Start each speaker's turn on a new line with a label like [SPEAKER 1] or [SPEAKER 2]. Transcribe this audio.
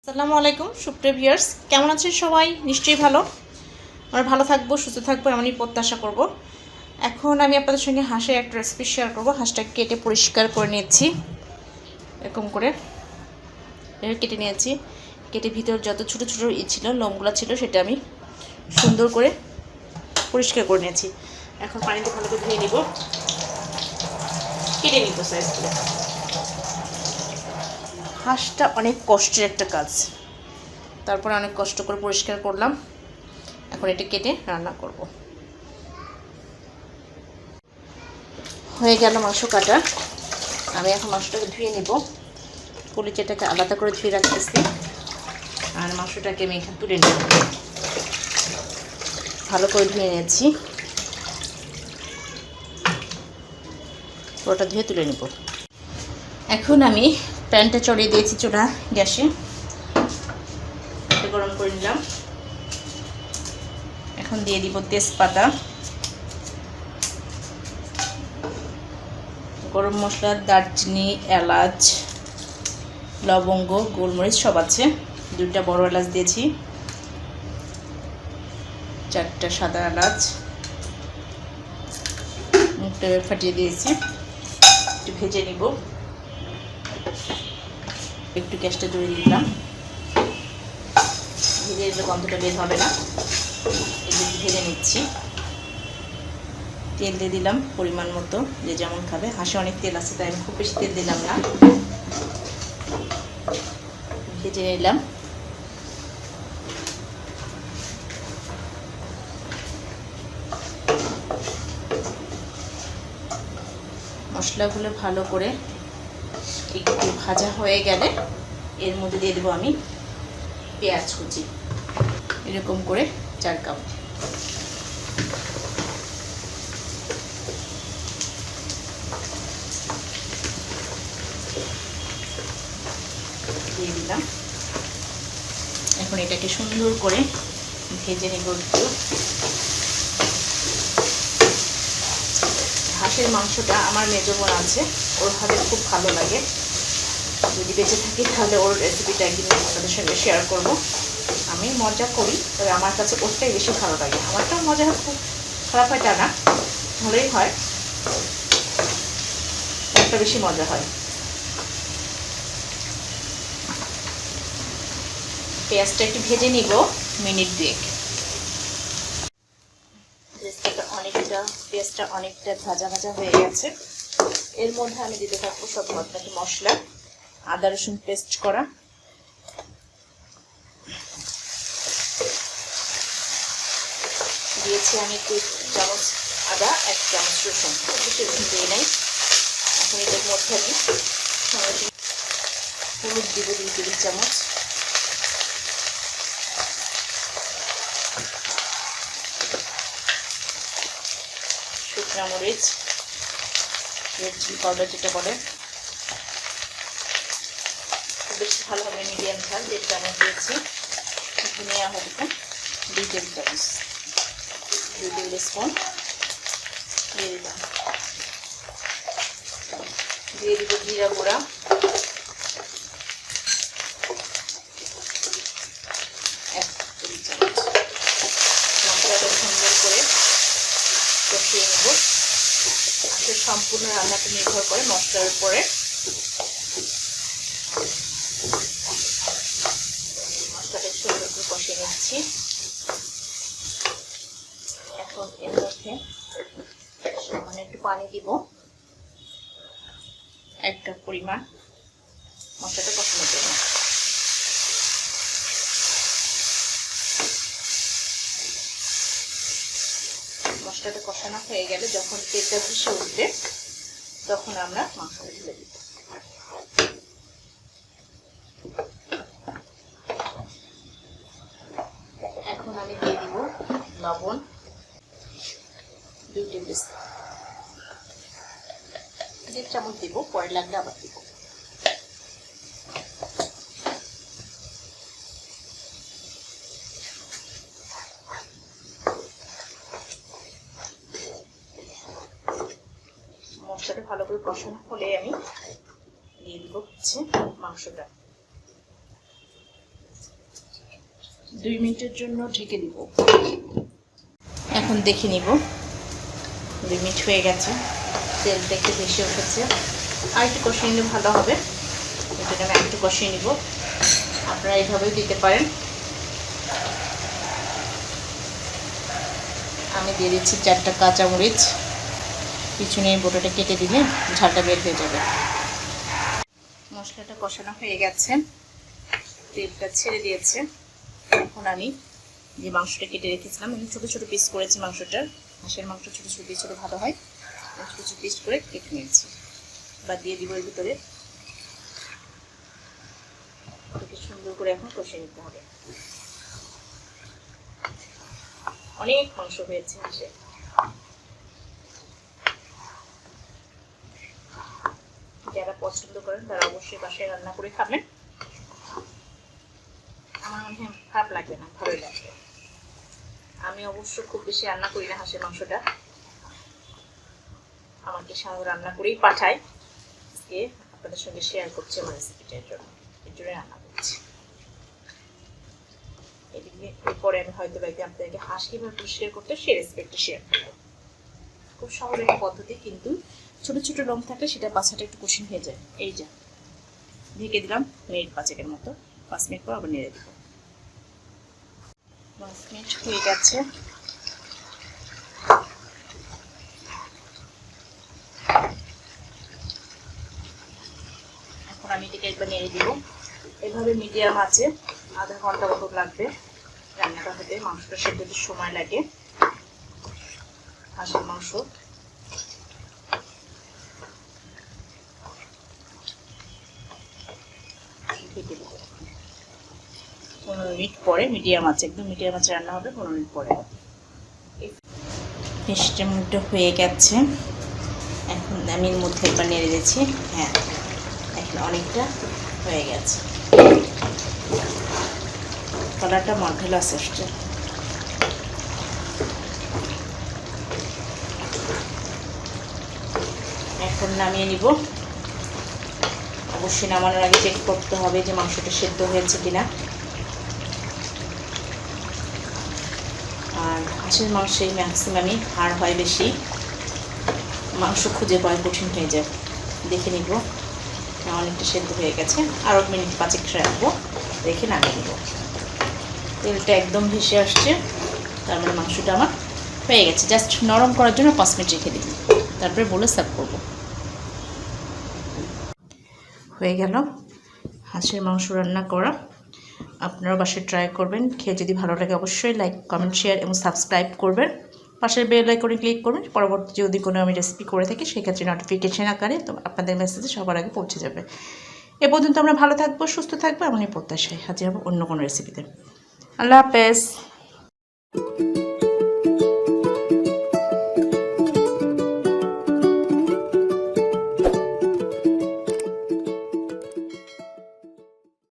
[SPEAKER 1] আসসালামু আলাইকুম সুপ্রিয় ভিউয়ার্স, কেমন আছেন সবাই? নিশ্চয়ই ভালো। আমরা ভালো থাকবো, সুস্থ থাকবো এমনই প্রত্যাশা করব। এখন আমি আপনাদের সঙ্গে হাঁসের একটা রেসিপি শেয়ার করব। হাঁসটাকে কেটে পরিষ্কার করে নিয়েছি, এরকম করে কেটে নিয়েছি। কেটে ভিতর যত ছোটো ছোটো ছিল, লোমগুলো ছিল, সেটা আমি সুন্দর করে পরিষ্কার করে নিয়েছি। এখন পানিতে ভালো করে ধুয়ে নিব, কেটে নিব সাইজ করে। হাঁসটা অনেক কষ্টের একটা কাজ, তারপরে অনেক কষ্ট করে পরিষ্কার করলাম। এখন এটা কেটে রান্না করব। হয়ে গেল মাংস কাটা। আমি এখন মাংসটাকে ধুয়ে নেব। কলিজাটাকে আলাদা করে ধুয়ে রাখতেছি, আর মাংসটাকে আমি এখানে তুলে নেব। ভালো করে ধুয়ে নিয়েছি, পুরোটা ধুয়ে তুলে নেব। এখন আমি প্যানটা চড়িয়ে দিয়েছি চুলা গ্যাসে, গরম করে নিলাম। এখন দিয়ে দিব তেজপাতা, গরম মশলা, দারচিনি, এলাচ, লবঙ্গ, গোলমরিচ সব আছে। 2টা বড় এলাচ দিয়েছি, 4টা সাদা এলাচ, মুখটা ফাটিয়ে দিয়েছি। একটু ভেজে নিব, একটু গ্যাসটা জড়িয়ে দিলাম। ভেজে দিলে গন্ধটা বের হবে না, একটু ভেজে নিচ্ছি। তেল দিয়ে দিলাম পরিমাণ মতো, যে যেমন খাবে। হাঁসে অনেক তেল আছে, তাই আমি খুব বেশি তেল দিলাম না। ভেজে নিলাম। মশলাগুলো ভালো করে একটু ভাজা হয়ে গেলে এর মধ্যে দিয়ে দেবো আমি পেঁয়াজ কুচি, এরকম করে 4 কাপ। দিয়ে দিলাম। এখন এটাকে সুন্দর করে ভেজে নেব একটু। হাঁসের মাংসটা আমার মেজো বোন আছে, ওর হাতে খুব ভালো লাগে। যদি বেঁচে থাকি তাহলে ওর রেসিপিটা একদিন আপনাদের সঙ্গে শেয়ার করব। আমি মজা করি, তবে আমার কাছে ওরটাই বেশি ভালো লাগে। আমারটাও মজা হয়, খুব খারাপ হয় তা না, ভালোই হয়, ওরটা বেশি মজা হয়। পেঁয়াজটা একটু ভেজে নিব মিনিট 2। পেঁয়াজটা অনেকটা ভাজা ভাজা হয়ে গেছে। এর মধ্যে আমি দিতে থাকবো সব মশলা। আদা রসুন পেস্ট করা, দিয়েছি আমি 2 চামচ আদা, 1 চামচ রসুন, বেশি রসুন দিয়ে নাই। এখন এটার মধ্যে আমি হলুদ দিব 2 টেবিল চামচ, শুকনো মরিচ, রেড চিলি পাউডার যেটা বলে, বেশি ভালো হবে মিডিয়াম ঝাল, 1 চামচ দিয়েছি। ধনিয়া হলুদ 2 টেবিল চামচ, 2 টেবিল স্পুন দিয়ে দিলাম। দিয়ে দিব জিরা গুঁড়া, 1 টেবিল চামচ। মশলাটা সুন্দর করে কষিয়ে নেব। আসলে সম্পূর্ণ রান্নাটা নির্ভর করে মশলার উপরে। মশলাটা সুন্দর করে কষিয়ে নিচ্ছি। এখন এর মধ্যে সামান্য একটু পানি দিব, 1 কাপ পরিমাণ, মশলাটা কষানোর জন্য। মশলাটা কষানো হয়ে গেলে যখন তেলটা ভেসে উঠবে, তখন আমরা মাংসটা ঢেলে দিব। এখন আমি দিয়ে দিব লবণ 2 টেবিল স্পুন, 1 চামচ দিব, পরে লাগলে আবার দিব। মশলাটা ভালো করে কষানো হলে আমি দিয়ে দিব হচ্ছে মাংসটা। 2 মিনিটের জন্য ঢেকে দিব। এখন দেখে নিব 2 মিনিট হয়ে গেছে, তেল দেখতে ভেসে উঠেছে। আর একটু কষিয়ে নিলে ভালো হবে, এটা আমি একটু কষিয়ে নিব। আপনারা এইভাবেও দিতে পারেন। আমি দিয়ে দিচ্ছি 4টা কাঁচামরিচ, পিছনে বোটাটা কেটে দিলে ঝালটা বের হয়ে যাবে। মশলাটা কষানো হয়ে গেছে, তেলটা ছেড়ে দিয়েছে। এখন আমি যে মাংসটা কেটে রেখেছিলাম, আমি ছোটো ছোটো পিস করেছি মাংসটার। হাঁসের মাংস ছোটো ছোটো পিস হলে ভালো হয়, ছোটো ছোটো পিস করে কেটে নিয়েছি। বা দিয়ে দিব এর ভিতরে, সুন্দর করে এখন কষিয়ে নিতে হবে। অনেক মাংস হয়েছে হাঁসে, যারা পছন্দ করেন তারা অবশ্যই বাসায় রান্না করে খাবেন। আমার মনে হয় খারাপ লাগবে না, ভালোই লাগবে। আমি অবশ্য খুব বেশি রান্না করি না হাঁসের মাংসটা, আমাকে সাধারণ রান্না করেই পাঠায়। আজকে আপনাদের সঙ্গে শেয়ার করছি আমার রেসিপিটার জন্য, এর জন্য রান্না করছি। এরপরে আমি হয়তো বাড়িতে আপনাদেরকে হাঁস কীভাবে পরিষ্কার করতে সেই রেসিপিটা শেয়ার করবো। খুব সহজ একটা পদ্ধতি, কিন্তু ছোটো ছোটো লোম থাকলে সেটা বাছাটা একটু কঠিন হয়ে যায়। এই যা ঢেকে দিলাম মিনিট 5 মতো, 5 মিনিট পর আবার নেড়ে দিব। 5 মিনিট হয়ে গেছে। এখন আমি এটাকে একবার নেড়ে দিব। এভাবে মিডিয়াম আছে আধা ঘন্টা মতো লাগবে রান্নাটা হতে। মাংসটা সেদ্ধ হতে সময় লাগে। হাঁসের মাংস ঢেকে দেবো 15 মিনিট পরে। মিডিয়াম আছে, একদম মিডিয়াম আছে রান্না হবে 15 মিনিট পরে। মিনিটটা হয়ে গেছে। এখন আমি এর মধ্যে একবার নেড়ে দিচ্ছি। হ্যাঁ, এখন অনেকটা হয়ে গেছে, কালারটা মার্ভেলাস আসছে। এখন নামিয়ে নিব। অবশ্যই নামানোর আগে চেক করতে হবে যে মাংসটা সেদ্ধ হয়েছে কিনা। আর হাঁসের মাংসে ম্যাক্সিমামই হাড় হয় বেশি, মাংস খুঁজে পাওয়া কঠিন হয়ে যায়। দেখে নিব অনেকটা সেদ্ধ হয়ে গেছে, আরও মিনিট 5 রাখবো, রেখে নামিয়ে নিব। তেলটা একদম ভেসে আসছে, তার মানে মাংসটা আমার হয়ে গেছে। জাস্ট নরম করার জন্য 5 মিনিট রেখে দিই, তারপরে বলে সার্ভ করব। হয়ে গেল হাঁসের মাংস রান্না করা। আপনারাও বাসায় ট্রাই করবেন। খেয়ে যদি ভালো লাগে অবশ্যই লাইক, কমেন্ট, শেয়ার এবং সাবস্ক্রাইব করবেন। পাশের বেল আইকনে ক্লিক করবেন, পরবর্তী যদি কোনো আমি রেসিপি করে থাকি সেক্ষেত্রে নোটিফিকেশন আকারে তো আপনাদের মেসেজে সবার আগে পৌঁছে যাবে। এ পর্যন্ত আমরা ভালো থাকবো, সুস্থ থাকবো এমনই প্রত্যাশায় হাজির হবো অন্য কোনো রেসিপিতে। আল্লাহ হাফেজ।